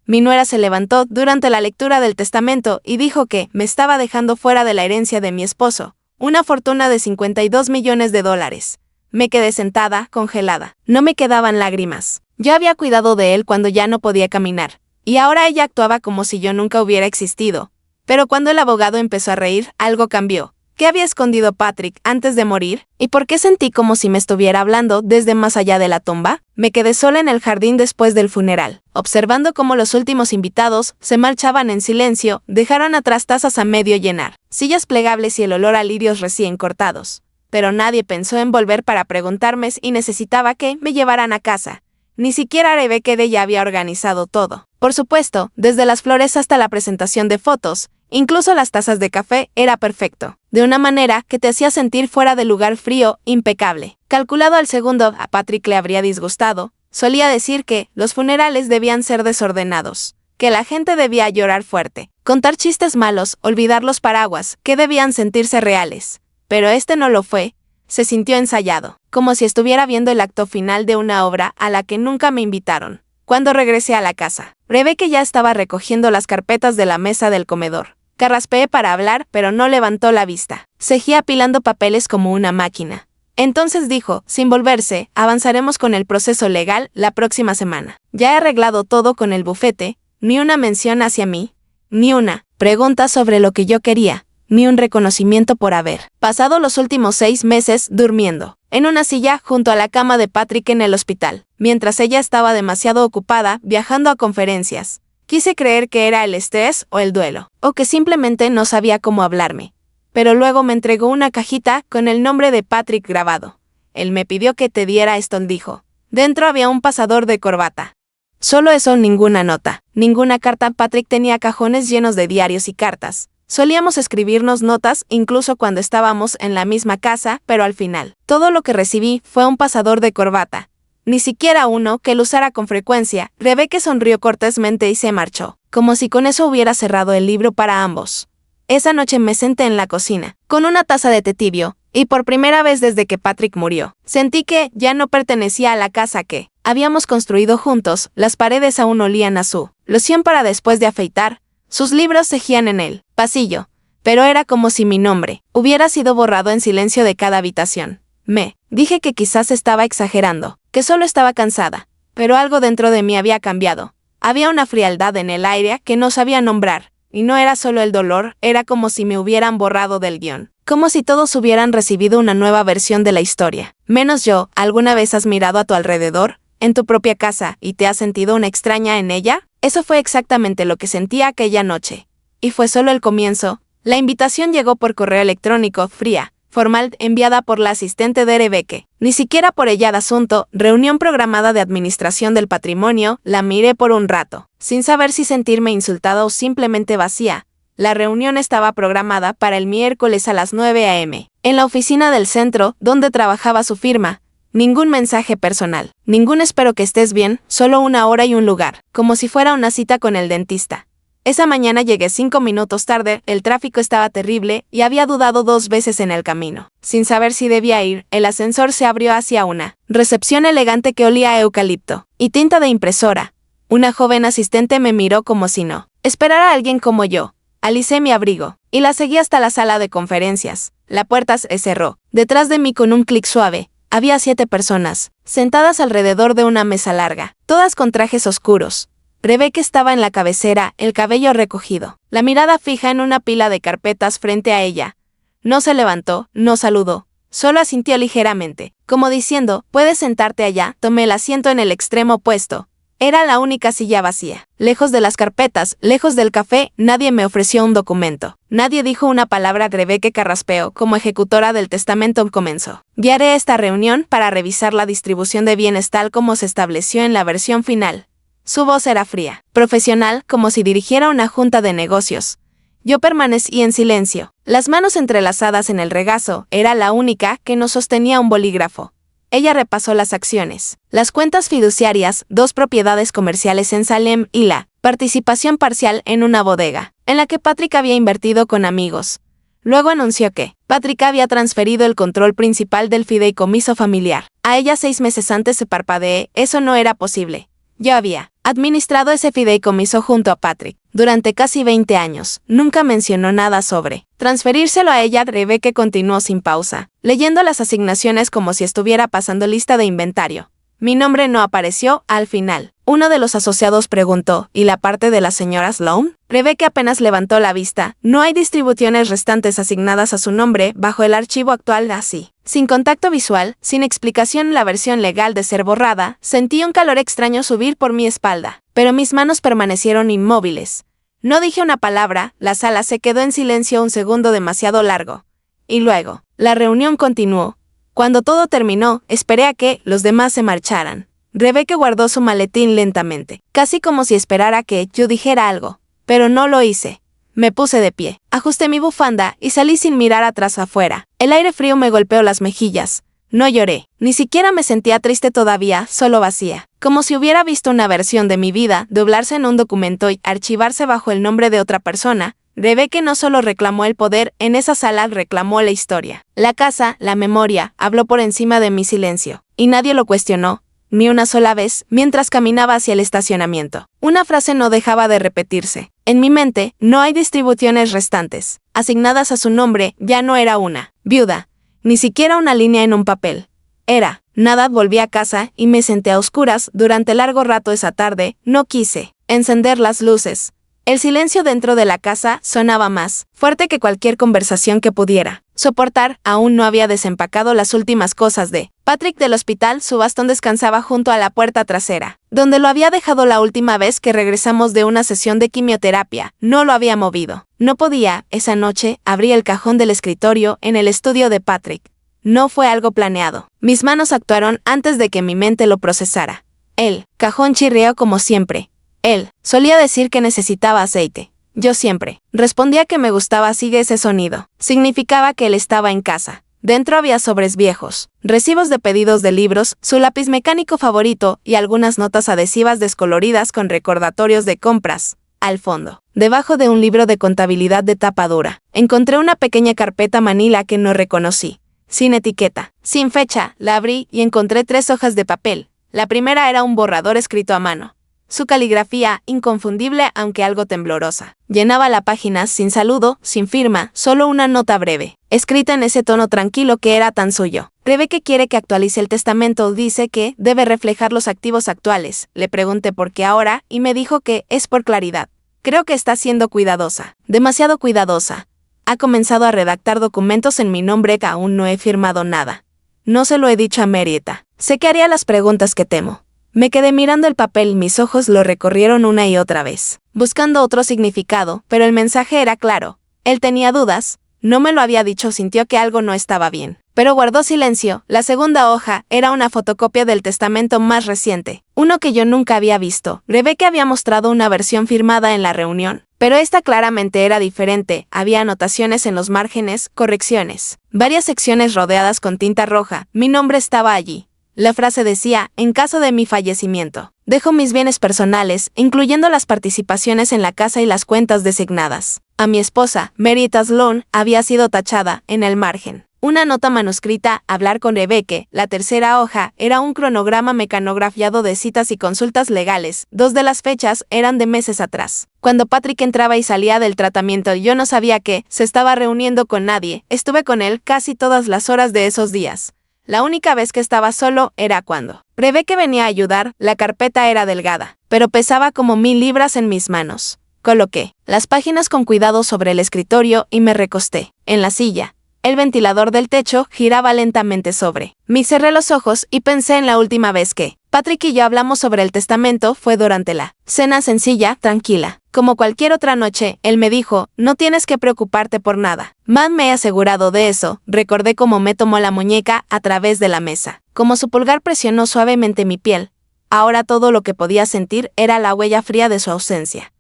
Mi nuera se levantó durante la lectura del testamento y dijo que me estaba dejando fuera de la herencia de mi esposo, una fortuna de $52 millones. Me quedé sentada, congelada. No me quedaban lágrimas. Yo había cuidado de él cuando ya no podía caminar, y ahora ella actuaba como si yo nunca hubiera existido. Pero cuando el abogado empezó a reír, algo cambió. ¿Qué había escondido Patrick antes de morir? ¿Y por qué sentí como si me estuviera hablando desde más allá de la tumba? Me quedé sola en el jardín después del funeral, observando cómo los últimos invitados se marchaban en silencio, dejaron atrás tazas a medio llenar, sillas plegables y el olor a lirios recién cortados. Pero nadie pensó en volver para preguntarme si necesitaba que me llevaran a casa. Ni siquiera Rebecca ya había organizado todo. Por supuesto, desde las flores hasta la presentación de fotos, incluso las tazas de café, era perfecto. De una manera que te hacía sentir fuera del lugar frío, impecable. Calculado al segundo, a Patrick le habría disgustado. Solía decir que los funerales debían ser desordenados, que la gente debía llorar fuerte, contar chistes malos, olvidar los paraguas, que debían sentirse reales. Pero este no lo fue. Se sintió ensayado, como si estuviera viendo el acto final de una obra a la que nunca me invitaron. Cuando regresé a la casa, Rebecca ya estaba recogiendo las carpetas de la mesa del comedor. Carraspeé para hablar, pero no levantó la vista. Seguía apilando papeles como una máquina. Entonces dijo, sin volverse, avanzaremos con el proceso legal la próxima semana. Ya he arreglado todo con el bufete, ni una mención hacia mí, ni una pregunta sobre lo que yo quería, ni un reconocimiento por haber pasado los últimos 6 meses durmiendo en una silla junto a la cama de Patrick en el hospital, mientras ella estaba demasiado ocupada viajando a conferencias. Quise creer que era el estrés o el duelo, o que simplemente no sabía cómo hablarme. Pero luego me entregó una cajita con el nombre de Patrick grabado. Él me pidió que te diera esto, dijo. Dentro había un pasador de corbata. Solo eso, ninguna nota, ninguna carta. Patrick tenía cajones llenos de diarios y cartas. Solíamos escribirnos notas incluso cuando estábamos en la misma casa, pero al final, todo lo que recibí fue un pasador de corbata. Ni siquiera uno que lo usara con frecuencia. Rebecca sonrió cortésmente y se marchó, como si con eso hubiera cerrado el libro para ambos. Esa noche me senté en la cocina, con una taza de té tibio, y por primera vez desde que Patrick murió, sentí que ya no pertenecía a la casa que habíamos construido juntos. Las paredes aún olían a su loción para después de afeitar. Sus libros seguían en el pasillo, pero era como si mi nombre hubiera sido borrado en silencio de cada habitación. Me dije que quizás estaba exagerando, que solo estaba cansada, pero algo dentro de mí había cambiado. Había una frialdad en el aire que no sabía nombrar, y no era solo el dolor, era como si me hubieran borrado del guión, como si todos hubieran recibido una nueva versión de la historia, menos yo. ¿Alguna vez has mirado a tu alrededor, en tu propia casa, y te has sentido una extraña en ella? Eso fue exactamente lo que sentía aquella noche. Y fue solo el comienzo. La invitación llegó por correo electrónico, fría, formal, enviada por la asistente de Rebecca. Ni siquiera por ella de asunto. Reunión programada de administración del patrimonio. La miré por un rato, sin saber si sentirme insultada o simplemente vacía. La reunión estaba programada para el miércoles a las 9 a.m. en la oficina del centro, donde trabajaba su firma. Ningún mensaje personal, ningún espero que estés bien, solo una hora y un lugar, como si fuera una cita con el dentista. Esa mañana llegué 5 minutos tarde, el tráfico estaba terrible y había dudado 2 veces en el camino. Sin saber si debía ir, el ascensor se abrió hacia una recepción elegante que olía a eucalipto y tinta de impresora. Una joven asistente me miró como si no esperara a alguien como yo. Alicé mi abrigo y la seguí hasta la sala de conferencias. La puerta se cerró detrás de mí con un clic suave. Había 7 personas, sentadas alrededor de una mesa larga, todas con trajes oscuros. Rebecca estaba en la cabecera, el cabello recogido, la mirada fija en una pila de carpetas frente a ella. No se levantó, no saludó, solo asintió ligeramente, como diciendo, puedes sentarte allá. Tomé el asiento en el extremo opuesto. Era la única silla vacía. Lejos de las carpetas, lejos del café, nadie me ofreció un documento. Nadie dijo una palabra. Rebecca carraspeó como ejecutora del testamento. Comenzó. Guiaré esta reunión para revisar la distribución de bienes tal como se estableció en la versión final. Su voz era fría, profesional, como si dirigiera una junta de negocios. Yo permanecí en silencio, las manos entrelazadas en el regazo. Era la única que no sostenía un bolígrafo. Ella repasó las acciones, las cuentas fiduciarias, 2 propiedades comerciales en Salem y la participación parcial en una bodega, en la que Patrick había invertido con amigos. Luego anunció que Patrick había transferido el control principal del fideicomiso familiar a ella 6 meses antes. Se parpadeé. Eso no era posible. Yo había administrado ese fideicomiso junto a Patrick. Durante casi 20 años, nunca mencionó nada sobre transferírselo a ella. Rebecca continuó sin pausa, leyendo las asignaciones como si estuviera pasando lista de inventario. Mi nombre no apareció al final. Uno de los asociados preguntó, ¿y la parte de la señora Sloan? Rebecca apenas levantó la vista. No hay distribuciones restantes asignadas a su nombre bajo el archivo actual así. Sin contacto visual, sin explicación la versión legal de ser borrada, sentí un calor extraño subir por mi espalda, pero mis manos permanecieron inmóviles. No dije una palabra, la sala se quedó en silencio un segundo demasiado largo. Y luego, la reunión continuó. Cuando todo terminó, esperé a que los demás se marcharan. Rebecca guardó su maletín lentamente, casi como si esperara que yo dijera algo, pero no lo hice. Me puse de pie, ajusté mi bufanda y salí sin mirar atrás afuera. El aire frío me golpeó las mejillas. No lloré, ni siquiera me sentía triste todavía, solo vacía, como si hubiera visto una versión de mi vida doblarse en un documento y archivarse bajo el nombre de otra persona. Rebecca no solo reclamó el poder, en esa sala reclamó la historia. La casa, la memoria, habló por encima de mi silencio, y nadie lo cuestionó, ni una sola vez, mientras caminaba hacia el estacionamiento. Una frase no dejaba de repetirse. En mi mente, no hay distribuciones restantes. Asignadas a su nombre, ya no era una viuda, ni siquiera una línea en un papel. Era nada. Volví a casa y me senté a oscuras durante largo rato esa tarde. No quise encender las luces. El silencio dentro de la casa sonaba más fuerte que cualquier conversación que pudiera soportar. Aún no había desempacado las últimas cosas de Patrick del hospital. Su bastón descansaba junto a la puerta trasera, donde lo había dejado la última vez que regresamos de una sesión de quimioterapia. No lo había movido. No podía. Esa noche, abrí el cajón del escritorio en el estudio de Patrick. No fue algo planeado. Mis manos actuaron antes de que mi mente lo procesara. El cajón chirrió como siempre. Él solía decir que necesitaba aceite. Yo siempre respondía que me gustaba. Sigue ese sonido. Significaba que él estaba en casa. Dentro había sobres viejos, recibos de pedidos de libros, su lápiz mecánico favorito y algunas notas adhesivas descoloridas con recordatorios de compras. Al fondo, debajo de un libro de contabilidad de tapa dura, encontré una pequeña carpeta manila que no reconocí. Sin etiqueta, sin fecha, la abrí y encontré 3 hojas de papel. La primera era un borrador escrito a mano. Su caligrafía, inconfundible aunque algo temblorosa, llenaba la página sin saludo, sin firma, solo una nota breve, escrita en ese tono tranquilo que era tan suyo. Rebecca quiere que actualice el testamento. Dice que debe reflejar los activos actuales. Le pregunté por qué ahora y me dijo que es por claridad. Creo que está siendo cuidadosa, demasiado cuidadosa. Ha comenzado a redactar documentos en mi nombre que aún no he firmado nada. No se lo he dicho a Marietta. Sé que haría las preguntas que temo. Me quedé mirando el papel, mis ojos lo recorrieron una y otra vez, buscando otro significado, pero el mensaje era claro. Él tenía dudas, no me lo había dicho. Sintió que algo no estaba bien, pero guardó silencio. La segunda hoja era una fotocopia del testamento más reciente, uno que yo nunca había visto. Rebecca había mostrado una versión firmada en la reunión, pero esta claramente era diferente. Había anotaciones en los márgenes, correcciones, varias secciones rodeadas con tinta roja. Mi nombre estaba allí. La frase decía, en caso de mi fallecimiento, dejo mis bienes personales, incluyendo las participaciones en la casa y las cuentas designadas a mi esposa. Marietta Sloan había sido tachada en el margen. Una nota manuscrita, hablar con Rebecca. La tercera hoja era un cronograma mecanografiado de citas y consultas legales. 2 de las fechas eran de meses atrás, cuando Patrick entraba y salía del tratamiento. Yo no sabía que se estaba reuniendo con nadie. Estuve con él casi todas las horas de esos días. La única vez que estaba solo era cuando Rebecca venía a ayudar. La carpeta era delgada, pero pesaba como 1000 libras en mis manos. Coloqué las páginas con cuidado sobre el escritorio y me recosté en la silla. El ventilador del techo giraba lentamente sobre mí. Cerré los ojos y pensé en la última vez que Patrick y yo hablamos sobre el testamento. Fue durante la cena sencilla, tranquila. Como cualquier otra noche, él me dijo, no tienes que preocuparte por nada. Me he asegurado de eso. Recordé cómo me tomó la muñeca a través de la mesa, como su pulgar presionó suavemente mi piel. Ahora todo lo que podía sentir era la huella fría de su ausencia.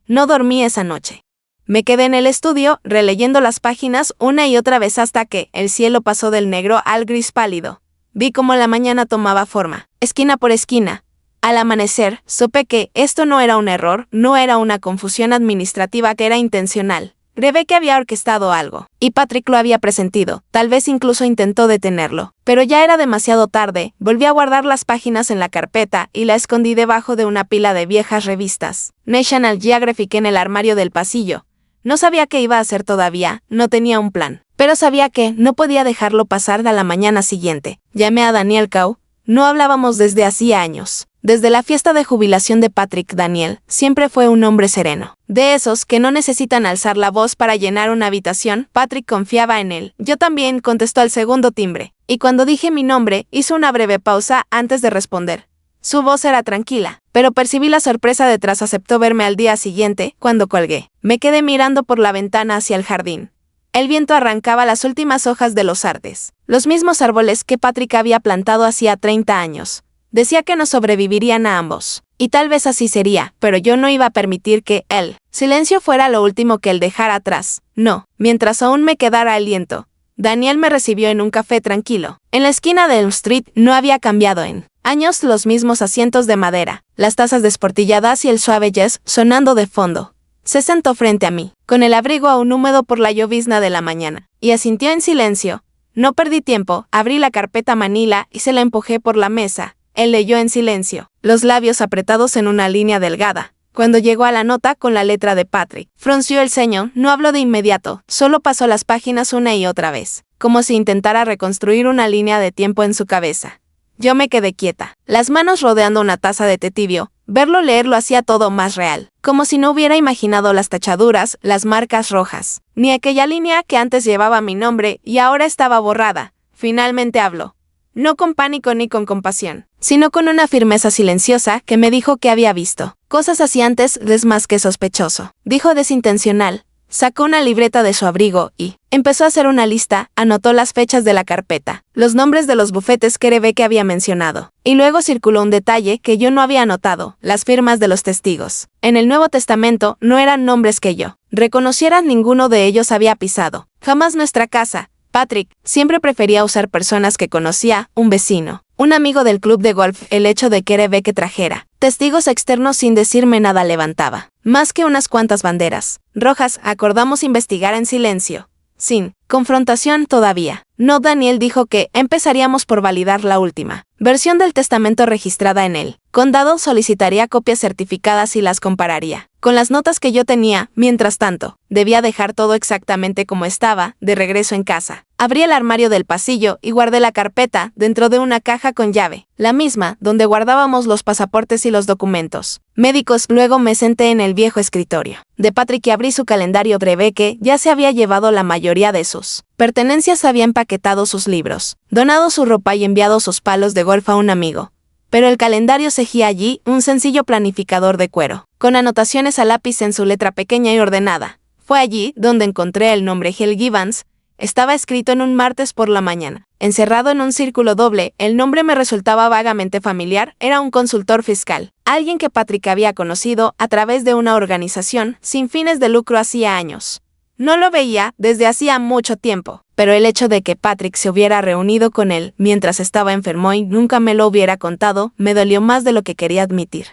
No dormí esa noche. Me quedé en el estudio, releyendo las páginas una y otra vez hasta que el cielo pasó del negro al gris pálido. Vi cómo la mañana tomaba forma, esquina por esquina. Al amanecer, supe que esto no era un error, no era una confusión administrativa, que era intencional. Rebecca había orquestado algo, y Patrick lo había presentido, tal vez incluso intentó detenerlo. Pero ya era demasiado tarde, volví a guardar las páginas en la carpeta y la escondí debajo de una pila de viejas revistas. National Geographic en el armario del pasillo. No sabía qué iba a hacer todavía, no tenía un plan. Pero sabía que no podía dejarlo pasar a la mañana siguiente. Llamé a Daniel Cow. No hablábamos desde hacía años. Desde la fiesta de jubilación de Patrick, Daniel siempre fue un hombre sereno. De esos que no necesitan alzar la voz para llenar una habitación, Patrick confiaba en él. Yo también, contestó al segundo timbre. Y cuando dije mi nombre, hizo una breve pausa antes de responder. Su voz era tranquila, pero percibí la sorpresa detrás. Aceptó verme al día siguiente, cuando colgué. Me quedé mirando por la ventana hacia el jardín. El viento arrancaba las últimas hojas de los árboles, los mismos árboles que Patrick había plantado hacía 30 años. Decía que no sobrevivirían a ambos. Y tal vez así sería, pero yo no iba a permitir que el silencio fuera lo último que él dejara atrás. No, mientras aún me quedara aliento. Daniel me recibió en un café tranquilo. En la esquina de Elm Street no había cambiado en años, los mismos asientos de madera, las tazas desportilladas y el suave jazz sonando de fondo. Se sentó frente a mí, con el abrigo aún húmedo por la llovizna de la mañana, y asintió en silencio. No perdí tiempo, abrí la carpeta manila y se la empujé por la mesa. Él leyó en silencio, los labios apretados en una línea delgada. Cuando llegó a la nota con la letra de Patrick, frunció el ceño, no habló de inmediato, solo pasó las páginas una y otra vez, como si intentara reconstruir una línea de tiempo en su cabeza. Yo me quedé quieta, las manos rodeando una taza de té tibio. Verlo leer lo hacía todo más real, como si no hubiera imaginado las tachaduras, las marcas rojas, ni aquella línea que antes llevaba mi nombre y ahora estaba borrada. Finalmente habló. No con pánico ni con compasión, sino con una firmeza silenciosa que me dijo que había visto cosas así antes. Es más que sospechoso, dijo desintencional. Sacó una libreta de su abrigo y empezó a hacer una lista. Anotó las fechas de la carpeta, los nombres de los bufetes que Rebecca había mencionado, y luego circuló un detalle que yo no había anotado: las firmas de los testigos. En el Nuevo Testamento no eran nombres que yo reconociera, ninguno de ellos había pisado jamás nuestra casa. Patrick siempre prefería usar personas que conocía, un vecino, un amigo del club de golf. El hecho de que Rebecca trajera testigos externos sin decirme nada levantaba más que unas cuantas banderas rojas. Acordamos investigar en silencio, sin confrontación todavía. No, Daniel dijo que empezaríamos por validar la última versión del testamento registrada en el condado. Solicitaría copias certificadas y las compararía con las notas que yo tenía. Mientras tanto, debía dejar todo exactamente como estaba. De regreso en casa, abrí el armario del pasillo y guardé la carpeta dentro de una caja con llave, la misma donde guardábamos los pasaportes y los documentos médicos. Luego me senté en el viejo escritorio de Patrick y abrí su calendario. Rebecca ya se había llevado la mayoría de sus pertenencias, había empaquetado sus libros, donado su ropa y enviado sus palos de golf a un amigo. Pero el calendario seguía allí, un sencillo planificador de cuero, con anotaciones a lápiz en su letra pequeña y ordenada. Fue allí donde encontré el nombre Hal Gibbons. Estaba escrito en un martes por la mañana, encerrado en un círculo doble. El nombre me resultaba vagamente familiar. Era un consultor fiscal, alguien que Patrick había conocido a través de una organización sin fines de lucro hacía años. No lo veía desde hacía mucho tiempo, pero el hecho de que Patrick se hubiera reunido con él mientras estaba enfermo y nunca me lo hubiera contado, me dolió más de lo que quería admitir.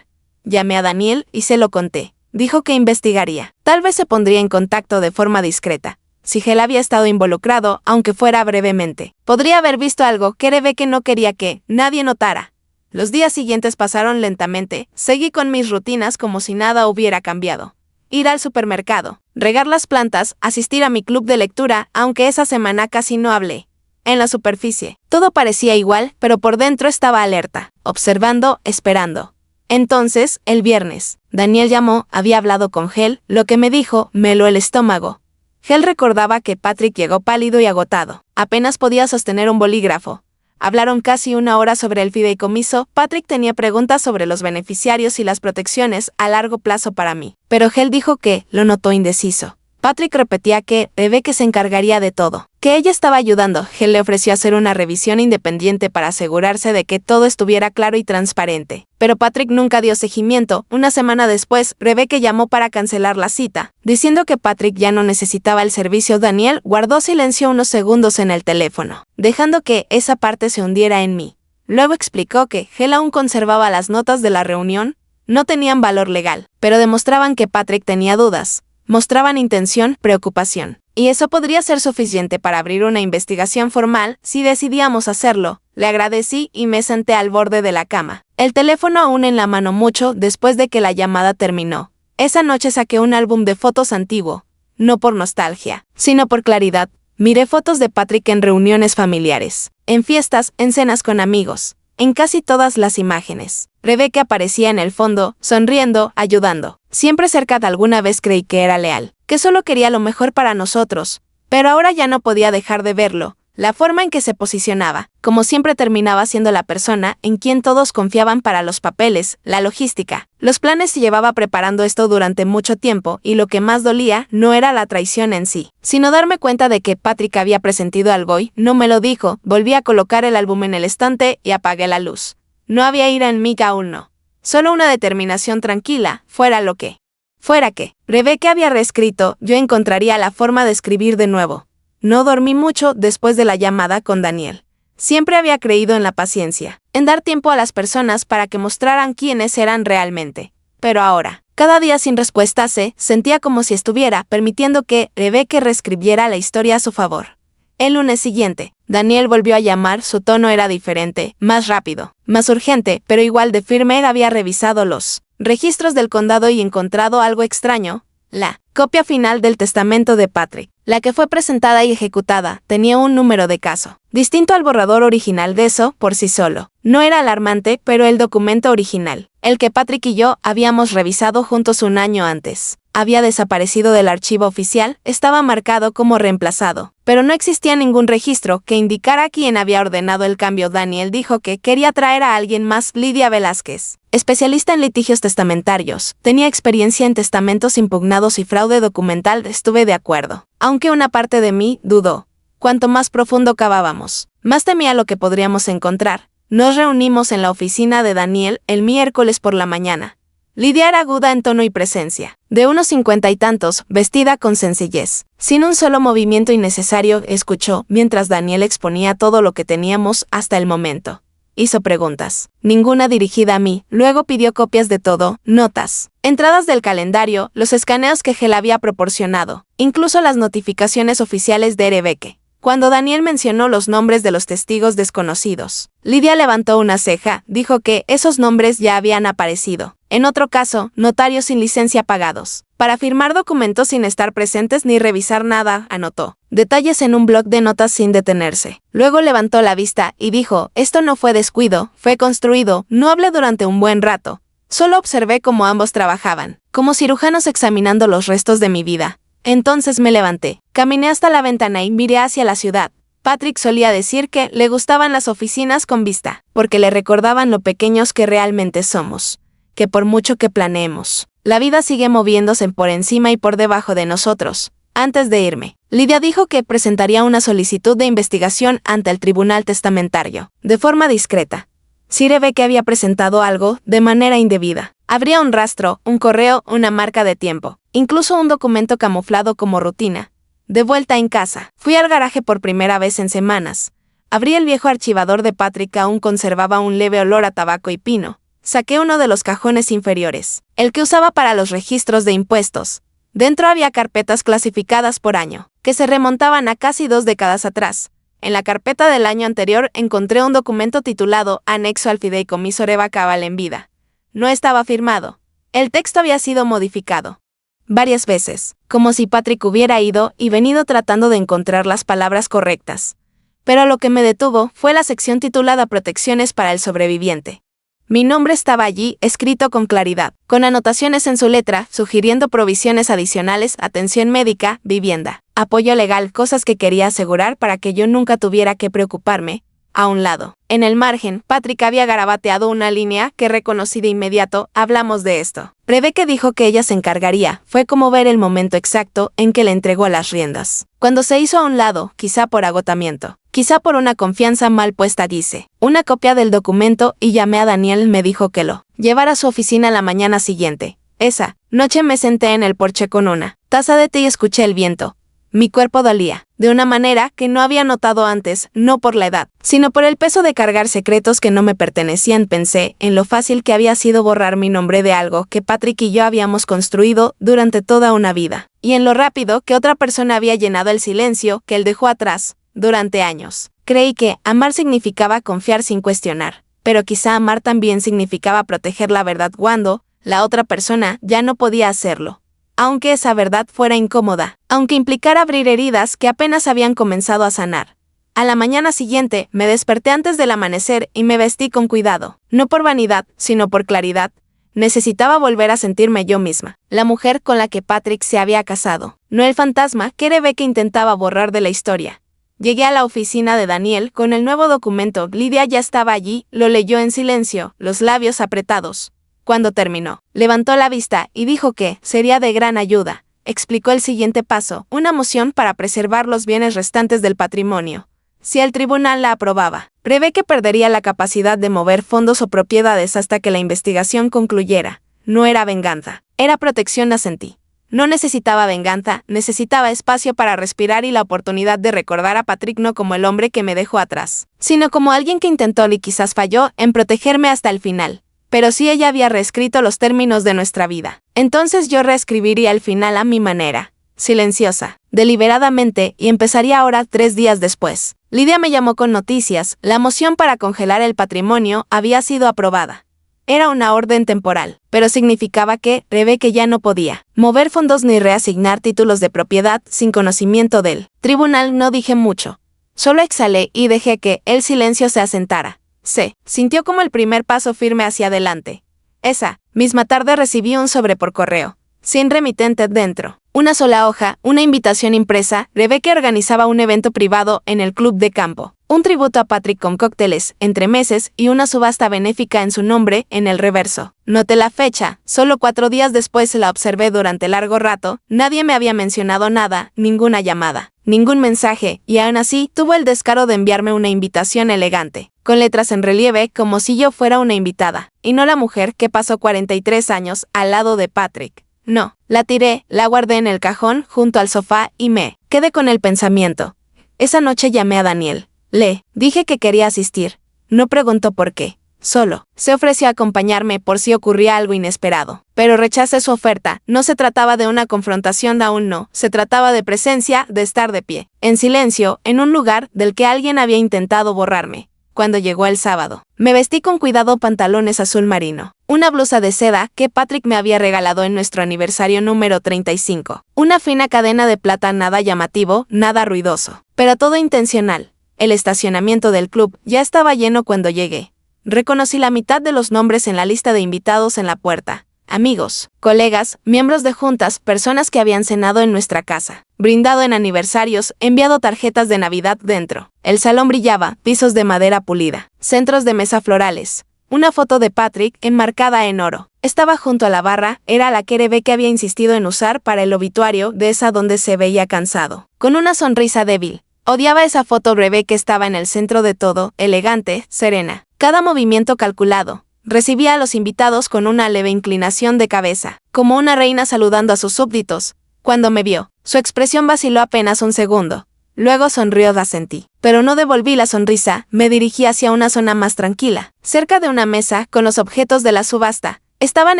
Llamé a Daniel y se lo conté. Dijo que investigaría. Tal vez se pondría en contacto de forma discreta. Si Hal había estado involucrado, aunque fuera brevemente, podría haber visto algo que Rebecca no quería que nadie notara. Los días siguientes pasaron lentamente. Seguí con mis rutinas como si nada hubiera cambiado. Ir al supermercado, regar las plantas, asistir a mi club de lectura, aunque esa semana casi no hablé. En la superficie, todo parecía igual, pero por dentro estaba alerta, observando, esperando. Entonces, el viernes, Daniel llamó. Había hablado con Hal. Lo que me dijo me heló el estómago. Hal recordaba que Patrick llegó pálido y agotado. Apenas podía sostener un bolígrafo. Hablaron casi una hora sobre el fideicomiso. Patrick tenía preguntas sobre los beneficiarios y las protecciones a largo plazo para mí, pero Hal dijo que lo notó indeciso. Patrick repetía que Rebecca se encargaría de todo, que ella estaba ayudando. Hal le ofreció hacer una revisión independiente para asegurarse de que todo estuviera claro y transparente, pero Patrick nunca dio seguimiento. Una semana después, Rebecca llamó para cancelar la cita, diciendo que Patrick ya no necesitaba el servicio. Daniel guardó silencio unos segundos en el teléfono, dejando que esa parte se hundiera en mí. Luego explicó que Hal aún conservaba las notas de la reunión. No tenían valor legal, pero demostraban que Patrick tenía dudas. mostraban intención, preocupación. Y eso podría ser suficiente para abrir una investigación formal si decidíamos hacerlo. Le agradecí y me senté al borde de la cama, el teléfono aún en la mano mucho después de que la llamada terminó. Esa noche saqué un álbum de fotos antiguo, no por nostalgia, sino por claridad. Miré fotos de Patrick en reuniones familiares, en fiestas, en cenas con amigos. En casi todas las imágenes, Rebecca aparecía en el fondo, sonriendo, ayudando. Siempre cerca de alguna vez creí que era leal, que solo quería lo mejor para nosotros, pero ahora ya no podía dejar de verlo. La forma en que se posicionaba, como siempre terminaba siendo la persona en quien todos confiaban para los papeles, la logística. Los planes se llevaba preparando esto durante mucho tiempo y lo que más dolía no era la traición en sí, sino darme cuenta de que Patrick había presentido algo y no me lo dijo. Volví a colocar el álbum en el estante y apagué la luz. No había ira en mí aún no. Solo una determinación tranquila, fuera lo que. Fuera que Rebecca había reescrito, yo encontraría la forma de escribir de nuevo. No dormí mucho después de la llamada con Daniel. Siempre había creído en la paciencia, en dar tiempo a las personas para que mostraran quiénes eran realmente. Pero ahora, cada día sin respuesta sentía como si estuviera permitiendo que Rebecca reescribiera la historia a su favor. El lunes siguiente, Daniel volvió a llamar, su tono era diferente, más rápido, más urgente, pero igual de firme. Él había revisado los registros del condado y encontrado algo extraño. La copia final del testamento de Patrick, la que fue presentada y ejecutada, tenía un número de caso, distinto al borrador original de eso, por sí solo. No era alarmante, pero el documento original, el que Patrick y yo habíamos revisado juntos un año antes, había desaparecido del archivo oficial, estaba marcado como reemplazado, pero no existía ningún registro que indicara quién había ordenado el cambio. Daniel dijo que quería traer a alguien más. Lidia Velázquez, especialista en litigios testamentarios, tenía experiencia en testamentos impugnados y fraude documental. Estuve de acuerdo, aunque una parte de mí dudó. Cuanto más profundo cavábamos, más temía lo que podríamos encontrar. Nos reunimos en la oficina de Daniel el miércoles por la mañana. Lidia era aguda en tono y presencia, de unos 50 y tantos, vestida con sencillez. Sin un solo movimiento innecesario, escuchó mientras Daniel exponía todo lo que teníamos hasta el momento. Hizo preguntas, ninguna dirigida a mí, luego pidió copias de todo, notas, entradas del calendario, los escaneos que Gel había proporcionado, incluso las notificaciones oficiales de Rebecca. Cuando Daniel mencionó los nombres de los testigos desconocidos, Lidia levantó una ceja, dijo que esos nombres ya habían aparecido. En otro caso, notarios sin licencia pagados, para firmar documentos sin estar presentes ni revisar nada, anotó detalles en un bloc de notas sin detenerse. Luego levantó la vista y dijo, esto no fue descuido, fue construido. No hablé durante un buen rato. Solo observé cómo ambos trabajaban, como cirujanos examinando los restos de mi vida. Entonces me levanté, caminé hasta la ventana y miré hacia la ciudad. Patrick solía decir que le gustaban las oficinas con vista, porque le recordaban lo pequeños que realmente somos, que por mucho que planeemos, la vida sigue moviéndose por encima y por debajo de nosotros. Antes de irme, Lidia dijo que presentaría una solicitud de investigación ante el tribunal testamentario, de forma discreta. Si Rebecca había presentado algo de manera indebida, habría un rastro, un correo, una marca de tiempo, incluso un documento camuflado como rutina. De vuelta en casa, fui al garaje por primera vez en semanas. Abrí el viejo archivador de Patrick, aún conservaba un leve olor a tabaco y pino. Saqué uno de los cajones inferiores, el que usaba para los registros de impuestos. Dentro había carpetas clasificadas por año, que se remontaban a casi 2 décadas atrás. En la carpeta del año anterior encontré un documento titulado Anexo al fideicomiso Rebecca Val en vida. No estaba firmado. El texto había sido modificado varias veces, como si Patrick hubiera ido y venido tratando de encontrar las palabras correctas. Pero lo que me detuvo fue la sección titulada Protecciones para el sobreviviente. Mi nombre estaba allí, escrito con claridad, con anotaciones en su letra, sugiriendo provisiones adicionales, atención médica, vivienda, apoyo legal, cosas que quería asegurar para que yo nunca tuviera que preocuparme. A un lado, en el margen, Patrick había garabateado una línea que reconocí de inmediato. Hablamos de esto. Rebecca dijo que ella se encargaría. Fue como ver el momento exacto en que le entregó las riendas. Cuando se hizo a un lado, quizá por agotamiento, quizá por una confianza mal puesta, hice una copia del documento y llamé a Daniel. Me dijo que lo llevara a su oficina la mañana siguiente. Esa noche me senté en el porche con una taza de té y escuché el viento. Mi cuerpo dolía, de una manera que no había notado antes, no por la edad, sino por el peso de cargar secretos que no me pertenecían. Pensé en lo fácil que había sido borrar mi nombre de algo que Patrick y yo habíamos construido durante toda una vida, y en lo rápido que otra persona había llenado el silencio que él dejó atrás durante años. Creí que amar significaba confiar sin cuestionar, pero quizá amar también significaba proteger la verdad cuando la otra persona ya no podía hacerlo. Aunque esa verdad fuera incómoda, aunque implicara abrir heridas que apenas habían comenzado a sanar. A la mañana siguiente, me desperté antes del amanecer y me vestí con cuidado, no por vanidad, sino por claridad. Necesitaba volver a sentirme yo misma, la mujer con la que Patrick se había casado, no el fantasma que Rebecca intentaba borrar de la historia. Llegué a la oficina de Daniel con el nuevo documento. Lydia ya estaba allí, lo leyó en silencio, los labios apretados. Cuando terminó, levantó la vista y dijo que sería de gran ayuda. Explicó el siguiente paso, una moción para preservar los bienes restantes del patrimonio. Si el tribunal la aprobaba, prevé que perdería la capacidad de mover fondos o propiedades hasta que la investigación concluyera. No era venganza, era protección. Asentí. No necesitaba venganza, necesitaba espacio para respirar y la oportunidad de recordar a Patrick no como el hombre que me dejó atrás, sino como alguien que intentó y quizás falló en protegerme hasta el final. Pero si ella había reescrito los términos de nuestra vida, entonces yo reescribiría el final a mi manera, silenciosa, deliberadamente, y empezaría ahora 3 días después. Lydia me llamó con noticias. La moción para congelar el patrimonio había sido aprobada. Era una orden temporal, pero significaba que Rebecca ya no podía mover fondos ni reasignar títulos de propiedad sin conocimiento del tribunal. No dije mucho. Solo exhalé y dejé que el silencio se asentara. Se sintió como el primer paso firme hacia adelante. Esa misma tarde recibí un sobre por correo, sin remitente dentro. Una sola hoja, una invitación impresa. Rebecca organizaba un evento privado en el club de campo. Un tributo a Patrick con cócteles, entremeses y una subasta benéfica en su nombre en el reverso. Noté la fecha, solo 4 días después la observé durante largo rato. Nadie me había mencionado nada, ninguna llamada, ningún mensaje, y aún así tuvo el descaro de enviarme una invitación elegante, con letras en relieve como si yo fuera una invitada, y no la mujer que pasó 43 años al lado de Patrick. No, la tiré, la guardé en el cajón junto al sofá y me quedé con el pensamiento. Esa noche llamé a Daniel. Le dije que quería asistir. No preguntó por qué. Solo se ofreció a acompañarme por si ocurría algo inesperado. Pero rechacé su oferta. No se trataba de una confrontación, aún no. Se trataba de presencia, de estar de pie, en silencio, en un lugar del que alguien había intentado borrarme. Cuando llegó el sábado, me vestí con cuidado: pantalones azul marino, una blusa de seda que Patrick me había regalado en nuestro aniversario número 35, una fina cadena de plata, nada llamativo, nada ruidoso, pero todo intencional. El estacionamiento del club ya estaba lleno cuando llegué. Reconocí la mitad de los nombres en la lista de invitados en la puerta. Amigos, colegas, miembros de juntas, personas que habían cenado en nuestra casa, brindado en aniversarios, enviado tarjetas de Navidad dentro. El salón brillaba, pisos de madera pulida, centros de mesa florales. Una foto de Patrick enmarcada en oro. Estaba junto a la barra, era la que Rebecca había insistido en usar para el obituario de esa donde se veía cansado, con una sonrisa débil. Odiaba esa foto. Rebecca estaba en el centro de todo, elegante, serena, cada movimiento calculado. Recibía a los invitados con una leve inclinación de cabeza, como una reina saludando a sus súbditos. Cuando me vio, su expresión vaciló apenas un segundo. Luego sonrió. Asentí, pero no devolví la sonrisa. Me dirigí hacia una zona más tranquila, cerca de una mesa con los objetos de la subasta. Estaban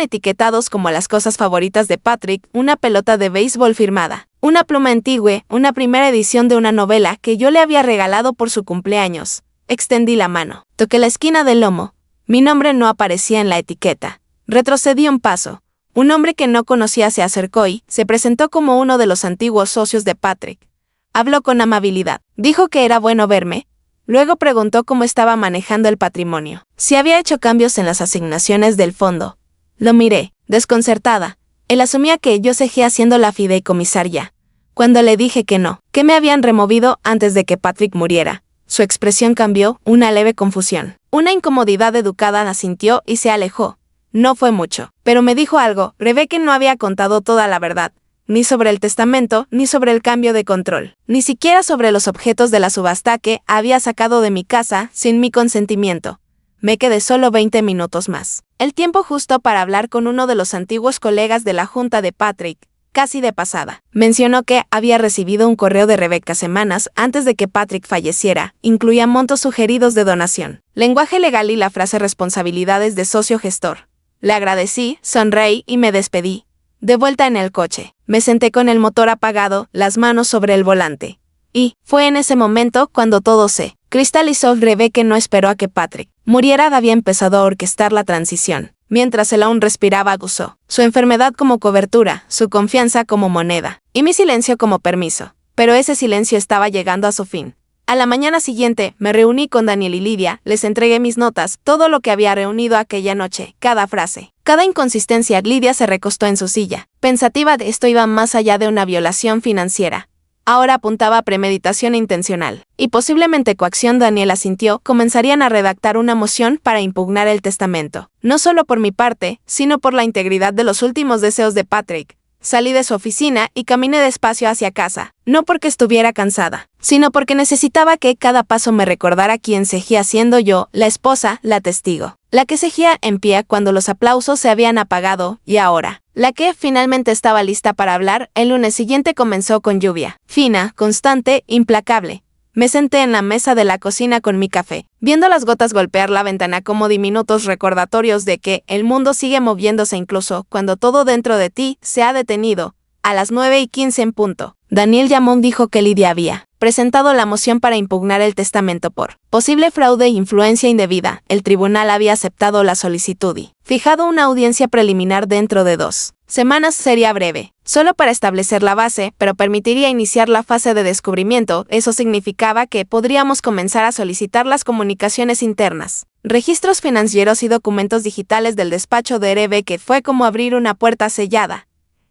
etiquetados como las cosas favoritas de Patrick: una pelota de béisbol firmada, una pluma antigua, una primera edición de una novela que yo le había regalado por su cumpleaños. Extendí la mano, toqué la esquina del lomo. Mi nombre no aparecía en la etiqueta. Retrocedí un paso. Un hombre que no conocía se acercó y se presentó como uno de los antiguos socios de Patrick. Habló con amabilidad. Dijo que era bueno verme. Luego preguntó cómo estaba manejando el patrimonio, si había hecho cambios en las asignaciones del fondo. Lo miré, desconcertada. Él asumía que yo seguía haciendo la fideicomisaria. Cuando le dije que no, que me habían removido antes de que Patrick muriera, su expresión cambió, una leve confusión. Una incomodidad educada. Asintió y se alejó. No fue mucho, pero me dijo algo. Rebecca no había contado toda la verdad, ni sobre el testamento, ni sobre el cambio de control, ni siquiera sobre los objetos de la subasta que había sacado de mi casa sin mi consentimiento. Me quedé solo 20 minutos más, el tiempo justo para hablar con uno de los antiguos colegas de la junta de Patrick. casi de pasada. Mencionó que había recibido un correo de Rebecca semanas antes de que Patrick falleciera, incluía montos sugeridos de donación, lenguaje legal y la frase responsabilidades de socio gestor. Le agradecí, sonreí y me despedí. De vuelta en el coche, me senté con el motor apagado, las manos sobre el volante. Y fue en ese momento cuando todo se cristalizó. Rebecca no esperó a que Patrick muriera, había empezado a orquestar la transición. Mientras él aún respiraba, usó su enfermedad como cobertura, su confianza como moneda, y mi silencio como permiso. Pero ese silencio estaba llegando a su fin. A la mañana siguiente, me reuní con Daniel y Lidia, les entregué mis notas, todo lo que había reunido aquella noche, cada frase, cada inconsistencia. Lidia se recostó en su silla, pensativa de esto iba más allá de una violación financiera. Ahora apuntaba a premeditación intencional, y posiblemente coacción. Daniel asintió, comenzarían a redactar una moción para impugnar el testamento, no solo por mi parte, sino por la integridad de los últimos deseos de Patrick. Salí de su oficina y caminé despacio hacia casa, no porque estuviera cansada, sino porque necesitaba que cada paso me recordara quién seguía siendo yo, la esposa, la testigo, la que seguía en pie cuando los aplausos se habían apagado, y ahora, la que finalmente estaba lista para hablar. El lunes siguiente comenzó con lluvia, fina, constante, implacable. Me senté en la mesa de la cocina con mi café, viendo las gotas golpear la ventana como diminutos recordatorios de que el mundo sigue moviéndose incluso cuando todo dentro de ti se ha detenido. A las 9:15 en punto, Daniel Llamón dijo que Lidia había presentado la moción para impugnar el testamento por posible fraude e influencia indebida. El tribunal había aceptado la solicitud y fijado una audiencia preliminar dentro de 2 semanas. Sería breve, solo para establecer la base, pero permitiría iniciar la fase de descubrimiento. Eso significaba que podríamos comenzar a solicitar las comunicaciones internas, registros financieros y documentos digitales del despacho de Rebecca. Fue como abrir una puerta sellada.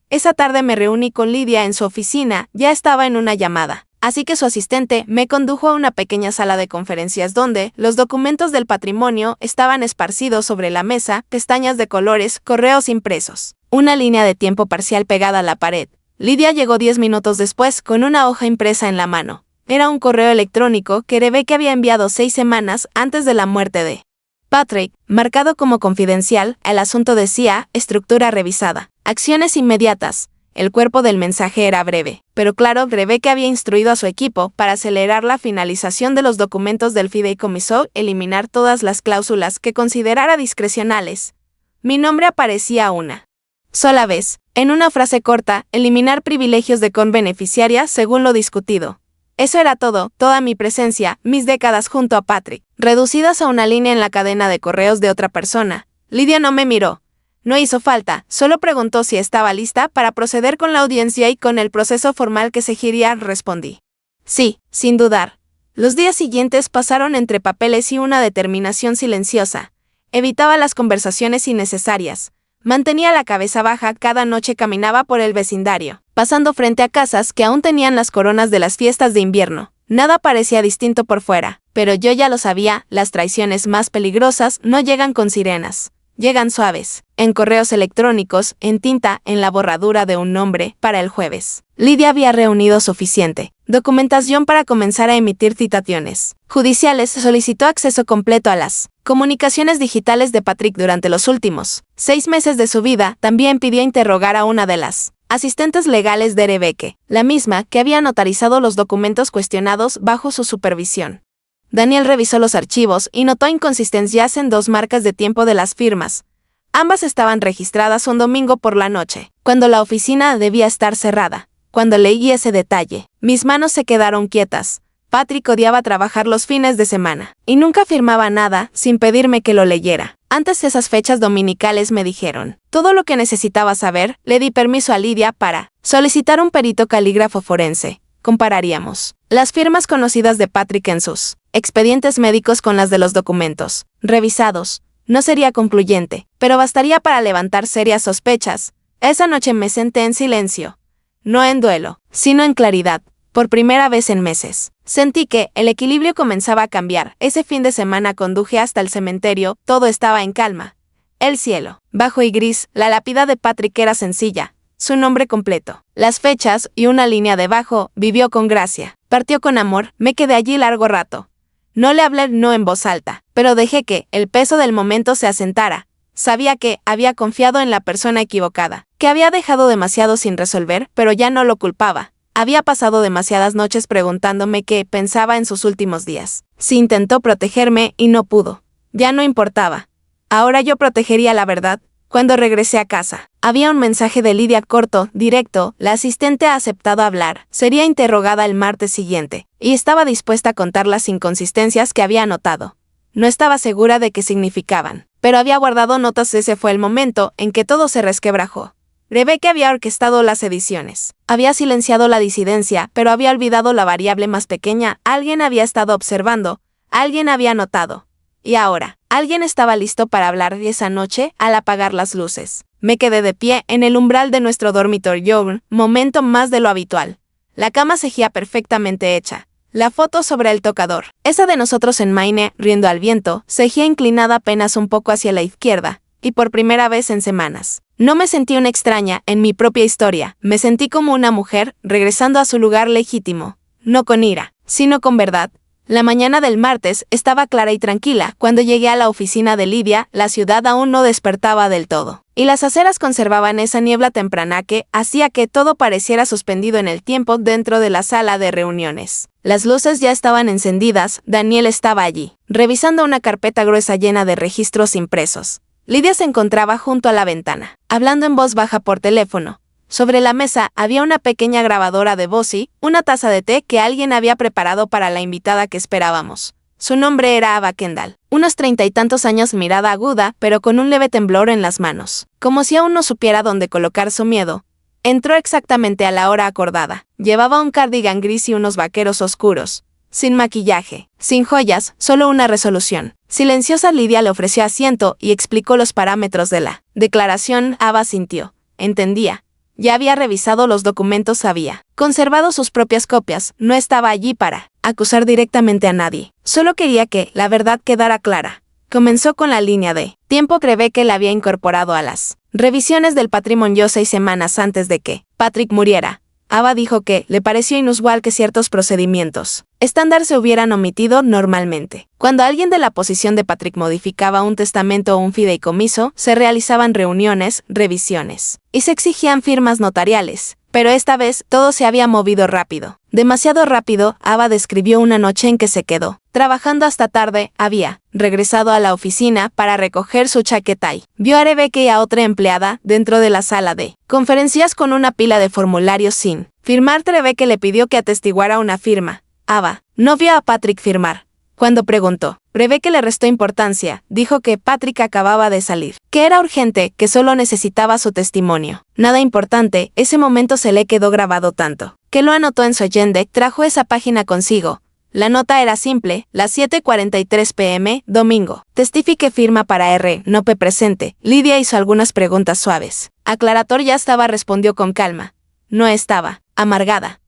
Esa tarde me reuní con Lidia en su oficina, ya estaba en una llamada, así que su asistente me condujo a una pequeña sala de conferencias donde los documentos del patrimonio estaban esparcidos sobre la mesa, pestañas de colores, correos impresos, una línea de tiempo parcial pegada a la pared. Lidia llegó 10 minutos después con una hoja impresa en la mano. Era un correo electrónico que Rebecca había enviado 6 semanas antes de la muerte de Patrick, marcado como confidencial. El asunto decía, estructura revisada, acciones inmediatas. El cuerpo del mensaje era breve, pero claro. Rebecca había instruido a su equipo para acelerar la finalización de los documentos del fideicomiso, eliminar todas las cláusulas que considerara discrecionales. Mi nombre aparecía una sola vez, en una frase corta, eliminar privilegios de conbeneficiaria según lo discutido. Eso era todo, toda mi presencia, mis décadas junto a Patrick, reducidas a una línea en la cadena de correos de otra persona. Lidia no me miró. No hizo falta, solo preguntó si estaba lista para proceder con la audiencia y con el proceso formal que seguiría. Respondí. Sí, sin dudar. Los días siguientes pasaron entre papeles y una determinación silenciosa. Evitaba las conversaciones innecesarias. Mantenía la cabeza baja. Cada noche caminaba por el vecindario, pasando frente a casas que aún tenían las coronas de las fiestas de invierno. Nada parecía distinto por fuera, pero yo ya lo sabía, las traiciones más peligrosas no llegan con sirenas. Llegan suaves, en correos electrónicos, en tinta, en la borradura de un nombre. Para el jueves, Lidia había reunido suficiente documentación para comenzar a emitir citaciones judiciales. Solicitó acceso completo a las comunicaciones digitales de Patrick durante los últimos 6 meses de su vida. También pidió interrogar a una de las asistentes legales de Rebecca, la misma que había notarizado los documentos cuestionados bajo su supervisión. Daniel revisó los archivos y notó inconsistencias en 2 marcas de tiempo de las firmas. Ambas estaban registradas un domingo por la noche, cuando la oficina debía estar cerrada. Cuando leí ese detalle, mis manos se quedaron quietas. Patrick odiaba trabajar los fines de semana, y nunca firmaba nada sin pedirme que lo leyera. Antes de esas fechas dominicales me dijeron todo lo que necesitaba saber. Le di permiso a Lidia para solicitar un perito calígrafo forense. Compararíamos las firmas conocidas de Patrick en sus expedientes médicos con las de los documentos revisados. No sería concluyente, pero bastaría para levantar serias sospechas. Esa noche me senté en silencio. No en duelo, sino en claridad. Por primera vez en meses, sentí que el equilibrio comenzaba a cambiar. Ese fin de semana conduje hasta el cementerio, todo estaba en calma. El cielo, bajo y gris, la lápida de Patrick era sencilla. Su nombre completo, las fechas y una línea debajo, vivió con gracia, partió con amor. Me quedé allí largo rato. No le hablé, no en voz alta, pero dejé que el peso del momento se asentara. Sabía que había confiado en la persona equivocada, que había dejado demasiado sin resolver, pero ya no lo culpaba. Había pasado demasiadas noches preguntándome qué pensaba en sus últimos días. Sí intentó protegerme y no pudo. Ya no importaba. Ahora yo protegería la verdad. Cuando regresé a casa, había un mensaje de Lidia corto, directo: la asistente ha aceptado hablar, sería interrogada el martes siguiente, y estaba dispuesta a contar las inconsistencias que había notado. No estaba segura de qué significaban, pero había guardado notas. Ese fue el momento en que todo se resquebrajó. Rebecca había orquestado las ediciones. Había silenciado la disidencia, pero había olvidado la variable más pequeña. Alguien había estado observando, alguien había notado. Y ahora, alguien estaba listo para hablar. Esa noche, al apagar las luces, me quedé de pie en el umbral de nuestro dormitorio, un momento más de lo habitual. La cama seguía perfectamente hecha. La foto sobre el tocador, esa de nosotros en Maine, riendo al viento, seguía inclinada apenas un poco hacia la izquierda, y por primera vez en semanas. No me sentí una extraña en mi propia historia, me sentí como una mujer, regresando a su lugar legítimo. No con ira, sino con verdad. La mañana del martes estaba clara y tranquila. Cuando llegué a la oficina de Lidia, la ciudad aún no despertaba del todo, y las aceras conservaban esa niebla temprana que hacía que todo pareciera suspendido en el tiempo dentro de la sala de reuniones. Las luces ya estaban encendidas. Daniel estaba allí, revisando una carpeta gruesa llena de registros impresos. Lidia se encontraba junto a la ventana, hablando en voz baja por teléfono. Sobre la mesa había una pequeña grabadora de voz y una taza de té que alguien había preparado para la invitada que esperábamos. Su nombre era Ava Kendall, unos 30 y tantos años, mirada aguda, pero con un leve temblor en las manos, como si aún no supiera dónde colocar su miedo. Entró exactamente a la hora acordada. Llevaba un cardigan gris y unos vaqueros oscuros. Sin maquillaje, sin joyas, solo una resolución. Silenciosa, Lidia le ofreció asiento y explicó los parámetros de la declaración. Ava sintió. Entendía. Ya había revisado los documentos, había conservado sus propias copias, no estaba allí para acusar directamente a nadie. Solo quería que la verdad quedara clara. Comenzó con la línea de tiempo. Rebecca la había incorporado a las revisiones del patrimonio 6 semanas antes de que Patrick muriera. Ava dijo que le pareció inusual que ciertos procedimientos estándar se hubieran omitido. Normalmente, cuando alguien de la posición de Patrick modificaba un testamento o un fideicomiso, se realizaban reuniones, revisiones, y se exigían firmas notariales. Pero esta vez todo se había movido rápido. Demasiado rápido. Ava describió una noche en que se quedó trabajando hasta tarde. Había regresado a la oficina para recoger su chaqueta y vio a Rebecca y a otra empleada dentro de la sala de conferencias con una pila de formularios sin firmar. Rebecca le pidió que atestiguara una firma. Ava no vio a Patrick firmar. Cuando preguntó, Rebecca le restó importancia. Dijo que Patrick acababa de salir, que era urgente, que solo necesitaba su testimonio. Nada importante. Ese momento se le quedó grabado tanto que lo anotó en su agenda. Trajo esa página consigo. La nota era simple: las 7:43 p.m., domingo. Testifique, firma para R. No P presente. Lidia hizo algunas preguntas suaves. Aclaratoria. Estaba, respondió con calma. No estaba amargada.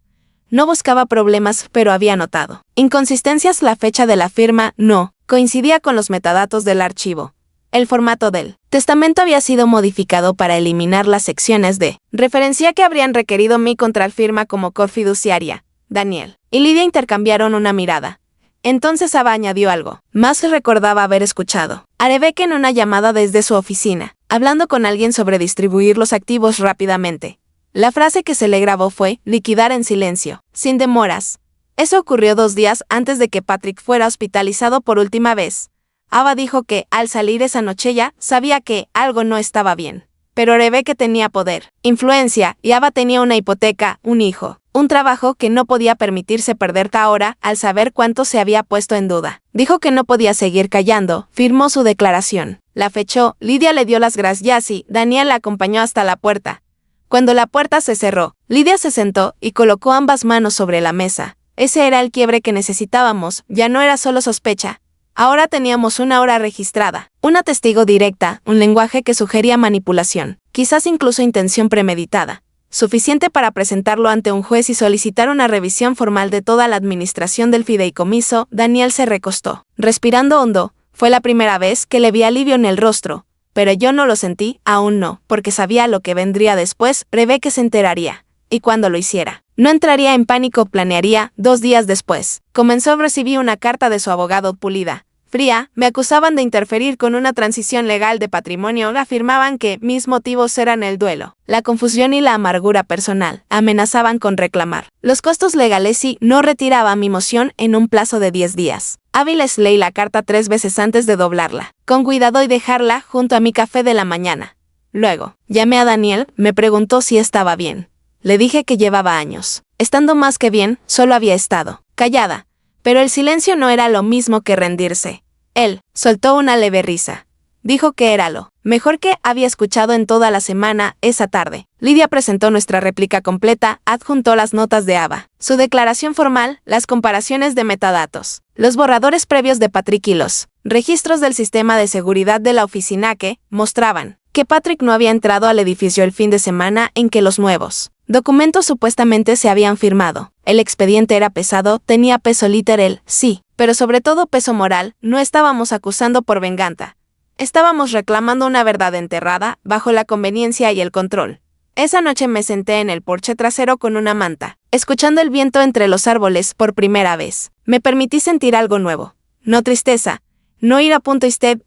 No buscaba problemas, pero había notado inconsistencias. La fecha de la firma no coincidía con los metadatos del archivo. El formato del testamento había sido modificado para eliminar las secciones de referencia que habrían requerido mi contrafirma como cofiduciaria. Daniel y Lidia intercambiaron una mirada. Entonces Ava añadió algo más. Recordaba haber escuchado a Rebecca en una llamada desde su oficina, hablando con alguien sobre distribuir los activos rápidamente. La frase que se le grabó fue liquidar en silencio, sin demoras. Eso ocurrió 2 días antes de que Patrick fuera hospitalizado por última vez. Ava dijo que, al salir esa noche, ya sabía que algo no estaba bien. Pero Rebecca tenía poder, influencia, y Ava tenía una hipoteca, un hijo, un trabajo que no podía permitirse perder. Ahora, al saber cuánto se había puesto en duda, dijo que no podía seguir callando. Firmó su declaración, la fechó. Lidia le dio las gracias y Daniel la acompañó hasta la puerta. Cuando la puerta se cerró, Lidia se sentó y colocó ambas manos sobre la mesa. Ese era el quiebre que necesitábamos. Ya no era solo sospecha. Ahora teníamos una hora registrada, una testigo directa, un lenguaje que sugería manipulación, quizás incluso intención premeditada, suficiente para presentarlo ante un juez y solicitar una revisión formal de toda la administración del fideicomiso. Daniel se recostó, respirando hondo. Fue la primera vez que le vi alivio en el rostro, pero yo no lo sentí, aún no, porque sabía lo que vendría después. Rebecca se enteraría, y cuando lo hiciera, no entraría en pánico. Planearía. 2 días después, recibí una carta de su abogado pulida, fría, me acusaban de interferir con una transición legal de patrimonio, afirmaban que mis motivos eran el duelo, la confusión y la amargura personal, amenazaban con reclamar los costos legales si no retiraba mi moción en un plazo de 10 días. Hábiles leí la carta 3 veces antes de doblarla, con cuidado y dejarla junto a mi café de la mañana. Luego, llamé a Daniel, me preguntó si estaba bien. Le dije que llevaba años. Estando más que bien, solo había estado callada. Pero el silencio no era lo mismo que rendirse. Él soltó una leve risa. Dijo que era lo mejor que había escuchado en toda la semana esa tarde. Lidia presentó nuestra réplica completa, adjuntó las notas de Ava, su declaración formal, las comparaciones de metadatos, los borradores previos de Patrick y los registros del sistema de seguridad de la oficina que mostraban que Patrick no había entrado al edificio el fin de semana en que los nuevos documentos supuestamente se habían firmado. El expediente era pesado, tenía peso literal, sí, pero sobre todo peso moral. No estábamos acusando por venganza. Estábamos reclamando una verdad enterrada bajo la conveniencia y el control. Esa noche me senté en el porche trasero con una manta, escuchando el viento entre los árboles por primera vez. Me permití sentir algo nuevo. No tristeza, no ira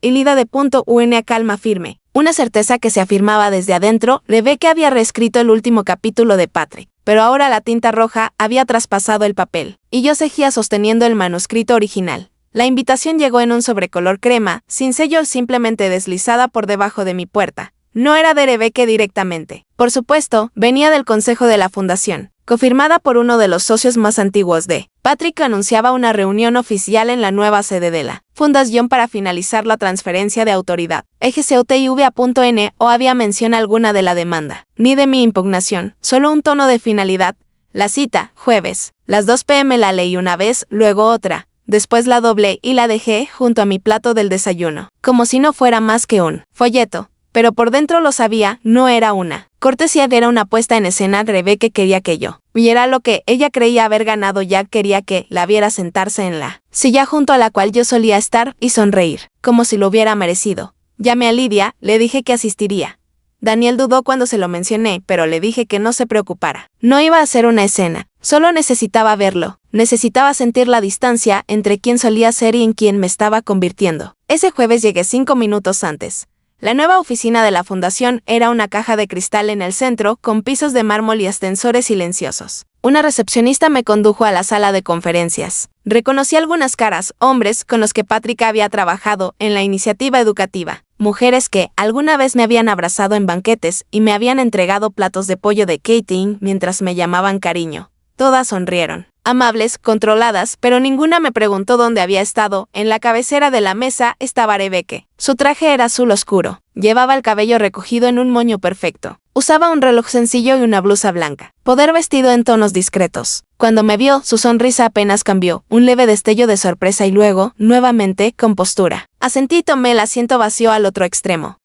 y lida de a calma firme. Una certeza que se afirmaba desde adentro. Rebecca había reescrito el último capítulo de Patrick, pero ahora la tinta roja había traspasado el papel, y yo seguía sosteniendo el manuscrito original. La invitación llegó en un sobrecolor crema, sin sello, simplemente deslizada por debajo de mi puerta. No era de Rebecca directamente. Por supuesto, venía del consejo de la fundación, confirmada por uno de los socios más antiguos de Patrick. Anunciaba una reunión oficial en la nueva sede de la fundación para finalizar la transferencia de autoridad. EGCOTIVA.N o había mención alguna de la demanda, ni de mi impugnación, solo un tono de finalidad. La cita, jueves, las 2 p.m. La leí una vez, luego otra. Después la doblé y la dejé junto a mi plato del desayuno, como si no fuera más que un folleto. Pero por dentro lo sabía, no era una cortesía, era una puesta en escena. Rebecca quería que yo viera lo que ella creía haber ganado. Ya quería que la viera sentarse en la silla junto a la cual yo solía estar y sonreír, como si lo hubiera merecido. Llamé a Lidia, le dije que asistiría. Daniel dudó cuando se lo mencioné, pero le dije que no se preocupara. No iba a hacer una escena, solo necesitaba verlo. Necesitaba sentir la distancia entre quién solía ser y en quién me estaba convirtiendo. Ese jueves llegué 5 minutos antes. La nueva oficina de la fundación era una caja de cristal en el centro, con pisos de mármol y ascensores silenciosos. Una recepcionista me condujo a la sala de conferencias. Reconocí algunas caras, hombres con los que Patrick había trabajado en la iniciativa educativa, mujeres que alguna vez me habían abrazado en banquetes y me habían entregado platos de pollo de catering mientras me llamaban cariño. Todas sonrieron. Amables, controladas, pero ninguna me preguntó dónde había estado. En la cabecera de la mesa estaba Rebecca. Su traje era azul oscuro. Llevaba el cabello recogido en un moño perfecto. Usaba un reloj sencillo y una blusa blanca. Poder vestido en tonos discretos. Cuando me vio, su sonrisa apenas cambió. Un leve destello de sorpresa y luego, nuevamente, compostura. Asentí y tomé el asiento vacío al otro extremo.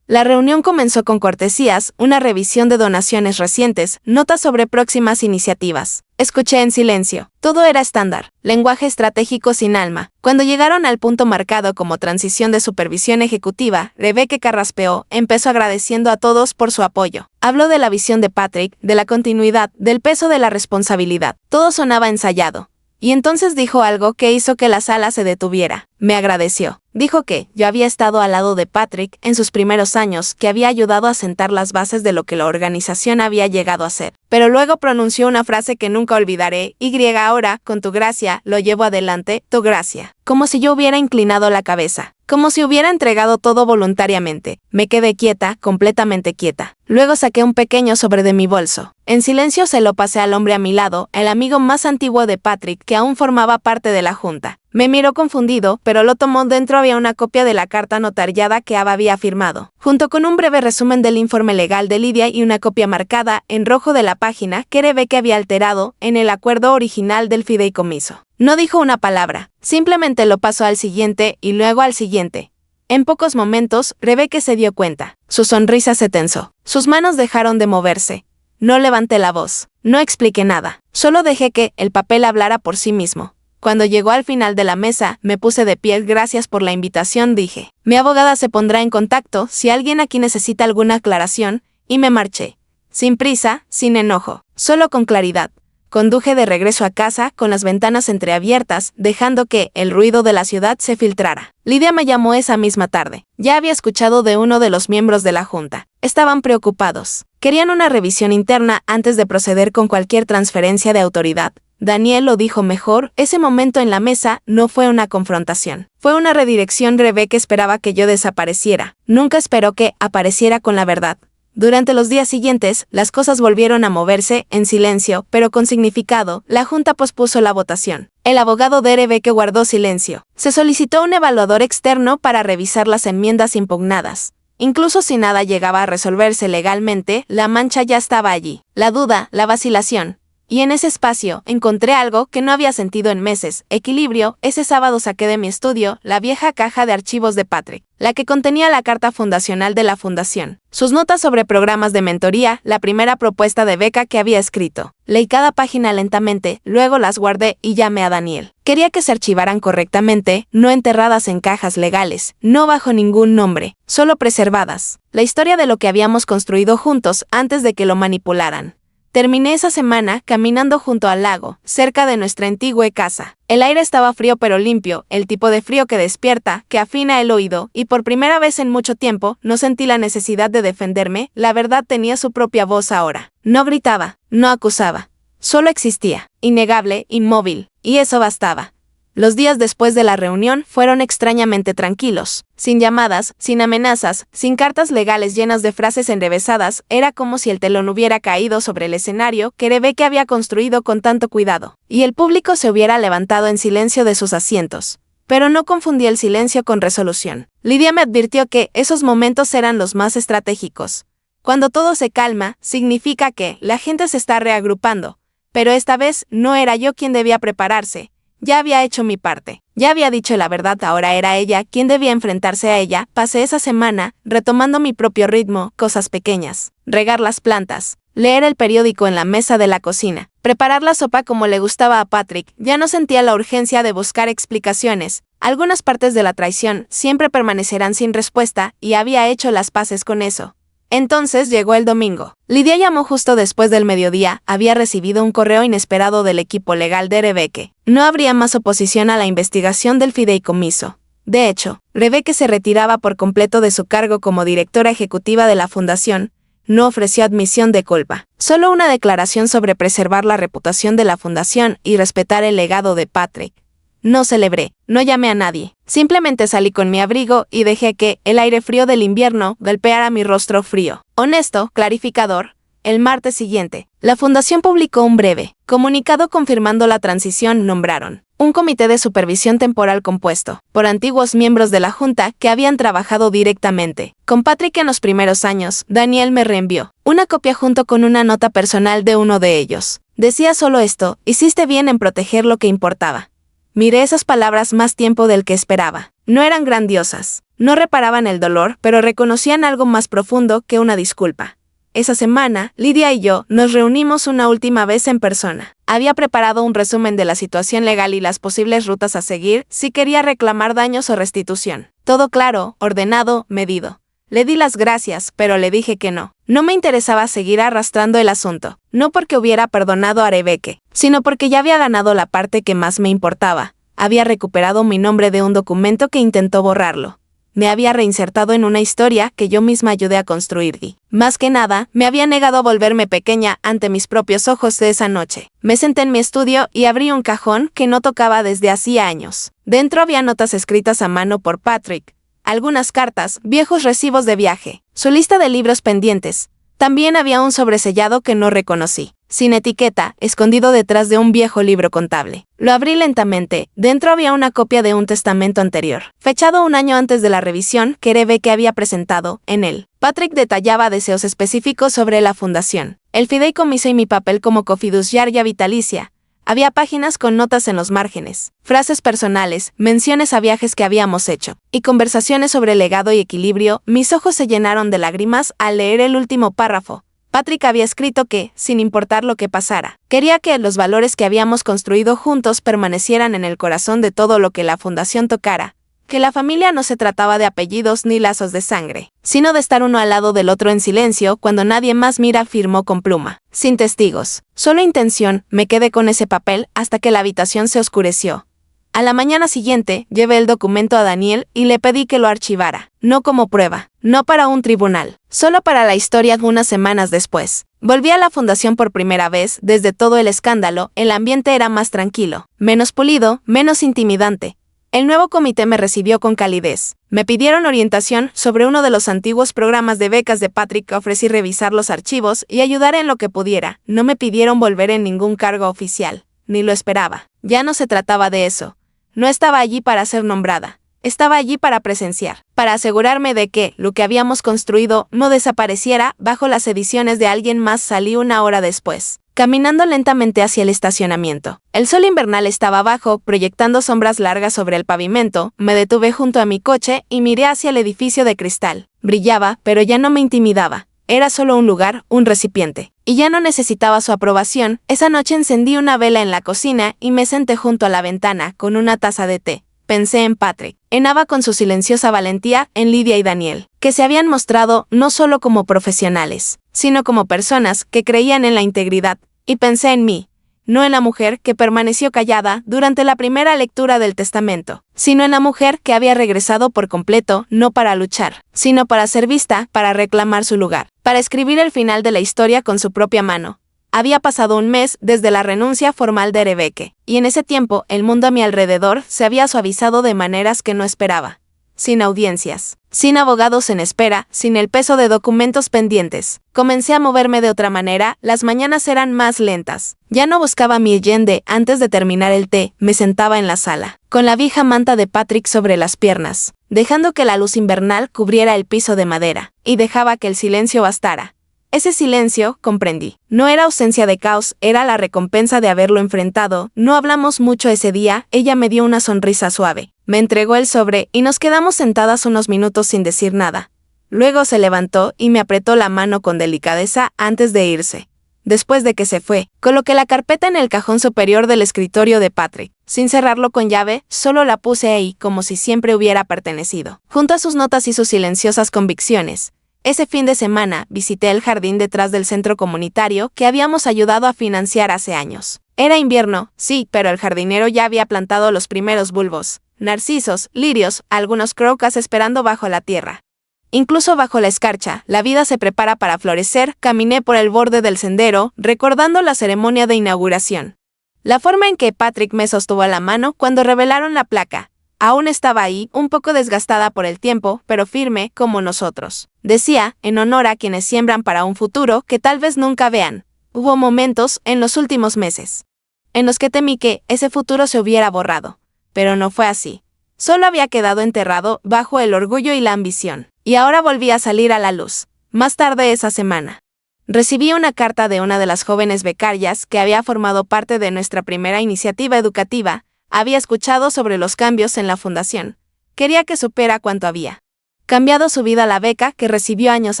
La reunión comenzó con cortesías, una revisión de donaciones recientes, notas sobre próximas iniciativas. Escuché en silencio. Todo era estándar, lenguaje estratégico sin alma. Cuando llegaron al punto marcado como transición de supervisión ejecutiva, Rebecca carraspeó, empezó agradeciendo a todos por su apoyo. Habló de la visión de Patrick, de la continuidad, del peso de la responsabilidad. Todo sonaba ensayado. Y entonces dijo algo que hizo que la sala se detuviera. Me agradeció. Dijo que yo había estado al lado de Patrick en sus primeros años, que había ayudado a sentar las bases de lo que la organización había llegado a ser. Pero luego pronunció una frase que nunca olvidaré. Ahora, con tu gracia, lo llevo adelante, tu gracia. Como si yo hubiera inclinado la cabeza. Como si hubiera entregado todo voluntariamente. Me quedé quieta, completamente quieta. Luego saqué un pequeño sobre de mi bolso. En silencio se lo pasé al hombre a mi lado, el amigo más antiguo de Patrick, que aún formaba parte de la junta. Me miró confundido, pero lo tomó. Dentro había una copia de la carta notariada que Ava había firmado, junto con un breve resumen del informe legal de Lidia y una copia marcada en rojo de la página que Rebecca había alterado en el acuerdo original del fideicomiso. No dijo una palabra, simplemente lo pasó al siguiente y luego al siguiente. En pocos momentos, Rebecca se dio cuenta. Su sonrisa se tensó. Sus manos dejaron de moverse. No levanté la voz. No expliqué nada. Solo dejé que el papel hablara por sí mismo. Cuando llegó al final de la mesa, me puse de pie. Gracias por la invitación, dije. Mi abogada se pondrá en contacto si alguien aquí necesita alguna aclaración, y me marché. Sin prisa, sin enojo, solo con claridad. Conduje de regreso a casa con las ventanas entreabiertas, dejando que el ruido de la ciudad se filtrara. Lidia me llamó esa misma tarde. Ya había escuchado de uno de los miembros de la junta. Estaban preocupados. Querían una revisión interna antes de proceder con cualquier transferencia de autoridad. Daniel lo dijo mejor, ese momento en la mesa no fue una confrontación. Fue una redirección. Rebecca esperaba que yo desapareciera. Nunca esperó que apareciera con la verdad. Durante los días siguientes, las cosas volvieron a moverse, en silencio, pero con significado. La junta pospuso la votación. El abogado de Rebecca guardó silencio. Se solicitó un evaluador externo para revisar las enmiendas impugnadas. Incluso si nada llegaba a resolverse legalmente, la mancha ya estaba allí. La duda, la vacilación. Y en ese espacio, encontré algo que no había sentido en meses: equilibrio. Ese sábado saqué de mi estudio la vieja caja de archivos de Patrick, la que contenía la carta fundacional de la fundación, sus notas sobre programas de mentoría, la primera propuesta de beca que había escrito. Leí cada página lentamente, luego las guardé y llamé a Daniel. Quería que se archivaran correctamente, no enterradas en cajas legales, no bajo ningún nombre, solo preservadas. La historia de lo que habíamos construido juntos antes de que lo manipularan. Terminé esa semana caminando junto al lago, cerca de nuestra antigua casa. El aire estaba frío pero limpio, el tipo de frío que despierta, que afina el oído, y por primera vez en mucho tiempo no sentí la necesidad de defenderme. La verdad tenía su propia voz ahora. No gritaba, no acusaba. Solo existía, innegable, inmóvil, y eso bastaba. Los días después de la reunión fueron extrañamente tranquilos, sin llamadas, sin amenazas, sin cartas legales llenas de frases enrevesadas. Era como si el telón hubiera caído sobre el escenario que Rebecca había construido con tanto cuidado, y el público se hubiera levantado en silencio de sus asientos. Pero no confundí el silencio con resolución. Lidia me advirtió que esos momentos eran los más estratégicos. Cuando todo se calma, significa que la gente se está reagrupando, pero esta vez no era yo quien debía prepararse. Ya había hecho mi parte. Ya había dicho la verdad, ahora era ella quien debía enfrentarse a ella. Pasé esa semana retomando mi propio ritmo, cosas pequeñas. Regar las plantas, leer el periódico en la mesa de la cocina, preparar la sopa como le gustaba a Patrick. Ya no sentía la urgencia de buscar explicaciones. Algunas partes de la traición siempre permanecerán sin respuesta, y había hecho las paces con eso. Entonces llegó el domingo. Lidia llamó justo después del mediodía. Había recibido un correo inesperado del equipo legal de Rebecca. No habría más oposición a la investigación del fideicomiso. De hecho, Rebecca se retiraba por completo de su cargo como directora ejecutiva de la fundación. No ofreció admisión de culpa. Solo una declaración sobre preservar la reputación de la fundación y respetar el legado de Patrick. No celebré, no llamé a nadie. Simplemente salí con mi abrigo y dejé que el aire frío del invierno golpeara mi rostro frío. Honesto, clarificador. El martes siguiente, la fundación publicó un breve comunicado confirmando la transición. Nombraron un comité de supervisión temporal compuesto por antiguos miembros de la junta que habían trabajado directamente con Patrick en los primeros años. Daniel me reenvió una copia junto con una nota personal de uno de ellos. Decía solo esto: hiciste bien en proteger lo que importaba. Miré esas palabras más tiempo del que esperaba. No eran grandiosas, no reparaban el dolor, pero reconocían algo más profundo que una disculpa. Esa semana, Lidia y yo nos reunimos una última vez en persona. Había preparado un resumen de la situación legal y las posibles rutas a seguir si quería reclamar daños o restitución. Todo claro, ordenado, medido. Le di las gracias, pero le dije que no. No me interesaba seguir arrastrando el asunto, no porque hubiera perdonado a Rebecca, sino porque ya había ganado la parte que más me importaba. Había recuperado mi nombre de un documento que intentó borrarlo. Me había reinsertado en una historia que yo misma ayudé a construir y, más que nada, me había negado a volverme pequeña ante mis propios ojos de esa noche. Me senté en mi estudio y abrí un cajón que no tocaba desde hacía años. Dentro había notas escritas a mano por Patrick, algunas cartas, viejos recibos de viaje, su lista de libros pendientes. También había un sobresellado que no reconocí, sin etiqueta, escondido detrás de un viejo libro contable. Lo abrí lentamente. Dentro había una copia de un testamento anterior, fechado un año antes de la revisión que Rebecca había presentado. En él, Patrick detallaba deseos específicos sobre la fundación, el fideicomiso y mi papel como cofiduciaria vitalicia. Había páginas con notas en los márgenes, frases personales, menciones a viajes que habíamos hecho, y conversaciones sobre legado y equilibrio. Mis ojos se llenaron de lágrimas al leer el último párrafo. Patrick había escrito que, sin importar lo que pasara, quería que los valores que habíamos construido juntos permanecieran en el corazón de todo lo que la fundación tocara. que la familia no se trataba de apellidos ni lazos de sangre, sino de estar uno al lado del otro en silencio cuando nadie más mira, firmó con pluma. Sin testigos, solo intención, me quedé con ese papel hasta que la habitación se oscureció. A la mañana siguiente, llevé el documento a Daniel y le pedí que lo archivara, no como prueba, no para un tribunal, solo para la historia. Unas semanas después, volví a la fundación por primera vez. Desde todo el escándalo, el ambiente era más tranquilo, menos pulido, menos intimidante. El nuevo comité me recibió con calidez. Me pidieron orientación sobre uno de los antiguos programas de becas de Patrick. Ofrecí revisar los archivos y ayudar en lo que pudiera. No me pidieron volver en ningún cargo oficial, ni lo esperaba. Ya no se trataba de eso. No estaba allí para ser nombrada. Estaba allí para presenciar, para asegurarme de que lo que habíamos construido no desapareciera bajo las ediciones de alguien más. Salí una hora después, caminando lentamente hacia el estacionamiento. El sol invernal estaba abajo, proyectando sombras largas sobre el pavimento. Me detuve junto a mi coche y miré hacia el edificio de cristal. Brillaba, pero ya no me intimidaba. Era solo un lugar, un recipiente. Y ya no necesitaba su aprobación. Esa noche encendí una vela en la cocina y me senté junto a la ventana con una taza de té. Pensé en Patrick, en Ava con su silenciosa valentía, en Lidia y Daniel, que se habían mostrado no solo como profesionales, sino como personas que creían en la integridad. Y pensé en mí, no en la mujer que permaneció callada durante la primera lectura del testamento, sino en la mujer que había regresado por completo, no para luchar, sino para ser vista, para reclamar su lugar, para escribir el final de la historia con su propia mano. Había pasado un mes desde la renuncia formal de Rebecca, y en ese tiempo el mundo a mi alrededor se había suavizado de maneras que no esperaba. Sin audiencias, sin abogados en espera, sin el peso de documentos pendientes. Comencé a moverme de otra manera. Las mañanas eran más lentas. Ya no buscaba mi Allende. Antes de terminar el té, me sentaba en la sala, con la vieja manta de Patrick sobre las piernas, dejando que la luz invernal cubriera el piso de madera, y dejaba que el silencio bastara. Ese silencio, comprendí, no era ausencia de caos, era la recompensa de haberlo enfrentado. No hablamos mucho ese día. Ella me dio una sonrisa suave, me entregó el sobre y nos quedamos sentadas unos minutos sin decir nada. Luego se levantó y me apretó la mano con delicadeza antes de irse. Después de que se fue, coloqué la carpeta en el cajón superior del escritorio de Patrick. Sin cerrarlo con llave, solo la puse ahí como si siempre hubiera pertenecido, junto a sus notas y sus silenciosas convicciones. Ese fin de semana visité el jardín detrás del centro comunitario que habíamos ayudado a financiar hace años. Era invierno, sí, pero el jardinero ya había plantado los primeros bulbos, narcisos, lirios, algunos crocas esperando bajo la tierra. Incluso bajo la escarcha, la vida se prepara para florecer. Caminé por el borde del sendero, recordando la ceremonia de inauguración. La forma en que Patrick me sostuvo la mano cuando revelaron la placa. Aún estaba ahí, un poco desgastada por el tiempo, pero firme, como nosotros. Decía, en honor a quienes siembran para un futuro que tal vez nunca vean. Hubo momentos, en los últimos meses, en los que temí que ese futuro se hubiera borrado. Pero no fue así. Solo había quedado enterrado bajo el orgullo y la ambición. Y ahora volví a salir a la luz. Más tarde esa semana, recibí una carta de una de las jóvenes becarias que había formado parte de nuestra primera iniciativa educativa. Había escuchado sobre los cambios en la fundación. Quería que supiera cuánto había cambiado su vida la beca que recibió años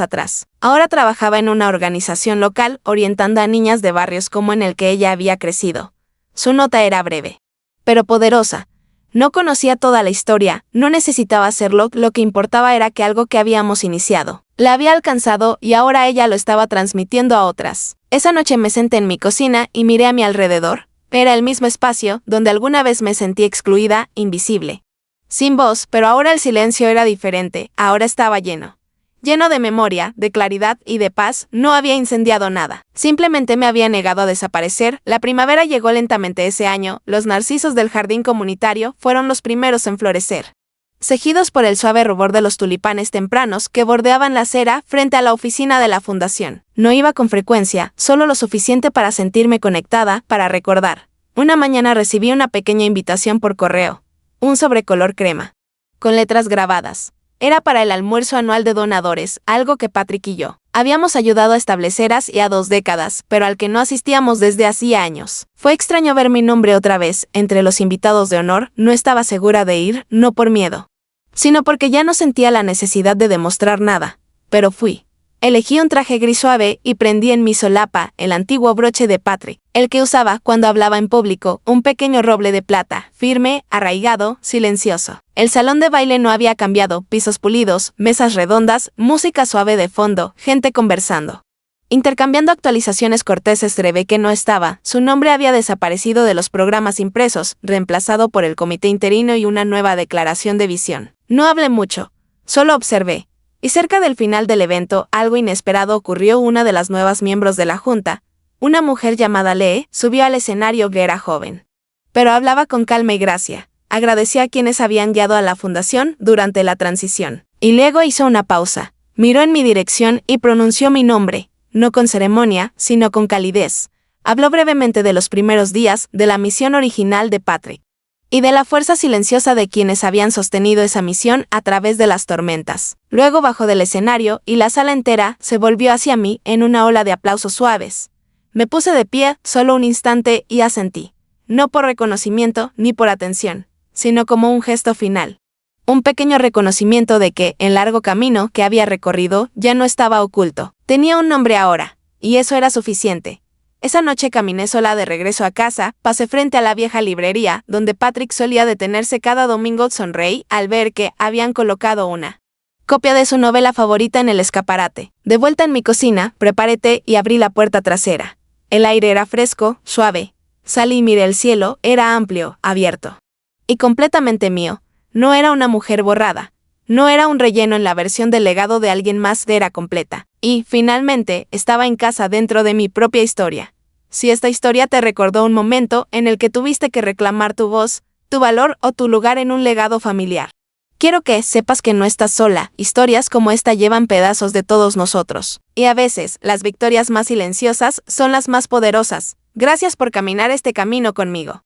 atrás. Ahora trabajaba en una organización local, orientando a niñas de barrios como en el que ella había crecido. Su nota era breve, pero poderosa. No conocía toda la historia, no necesitaba hacerlo. Lo que importaba era que algo que habíamos iniciado la había alcanzado y ahora ella lo estaba transmitiendo a otras. Esa noche me senté en mi cocina y miré a mi alrededor. Era el mismo espacio donde alguna vez me sentí excluida, invisible. Sin voz, pero ahora el silencio era diferente. Ahora estaba lleno de memoria, de claridad y de paz. No había incendiado nada. Simplemente me había negado a desaparecer. La primavera llegó lentamente ese año. Los narcisos del jardín comunitario fueron los primeros en florecer, cejidos por el suave rubor de los tulipanes tempranos que bordeaban la acera frente a la oficina de la fundación. No iba con frecuencia, solo lo suficiente para sentirme conectada, para recordar. Una mañana recibí una pequeña invitación por correo. Un sobre color crema, con letras grabadas. Era para el almuerzo anual de donadores, algo que Patrick y yo habíamos ayudado a establecer hace 2 décadas, pero al que no asistíamos desde hacía años. Fue extraño ver mi nombre otra vez entre los invitados de honor. No estaba segura de ir, no por miedo, sino porque ya no sentía la necesidad de demostrar nada. Pero fui. Elegí un traje gris suave y prendí en mi solapa el antiguo broche de Patrick, el que usaba cuando hablaba en público, un pequeño roble de plata, firme, arraigado, silencioso. El salón de baile no había cambiado, pisos pulidos, mesas redondas, música suave de fondo, gente conversando. Intercambiando actualizaciones corteses. Rebecca no estaba, su nombre había desaparecido de los programas impresos, reemplazado por el comité interino y una nueva declaración de visión. No hablé mucho, solo observé. Y cerca del final del evento, algo inesperado ocurrió. Una de las nuevas miembros de la junta, una mujer llamada Lee, subió al escenario. Era joven, pero hablaba con calma y gracia. Agradeció a quienes habían guiado a la fundación durante la transición. Y luego hizo una pausa, miró en mi dirección y pronunció mi nombre, no con ceremonia, sino con calidez. Habló brevemente de los primeros días, de la misión original de Patrick, y de la fuerza silenciosa de quienes habían sostenido esa misión a través de las tormentas. Luego bajó del escenario y la sala entera se volvió hacia mí en una ola de aplausos suaves. Me puse de pie solo un instante y asentí, no por reconocimiento ni por atención, sino como un gesto final. Un pequeño reconocimiento de que el largo camino que había recorrido ya no estaba oculto. Tenía un nombre ahora, y eso era suficiente. Esa noche caminé sola de regreso a casa, pasé frente a la vieja librería, donde Patrick solía detenerse cada domingo. Sonreí al ver que habían colocado una copia de su novela favorita en el escaparate. De vuelta en mi cocina, preparé té y abrí la puerta trasera. El aire era fresco, suave. Salí y miré el cielo, era amplio, abierto. Y completamente mío. No era una mujer borrada. No era un relleno en la versión del legado de alguien más. Era completa. Y, finalmente, estaba en casa dentro de mi propia historia. Si esta historia te recordó un momento en el que tuviste que reclamar tu voz, tu valor o tu lugar en un legado familiar, quiero que sepas que no estás sola. Historias como esta llevan pedazos de todos nosotros. Y a veces, las victorias más silenciosas son las más poderosas. Gracias por caminar este camino conmigo.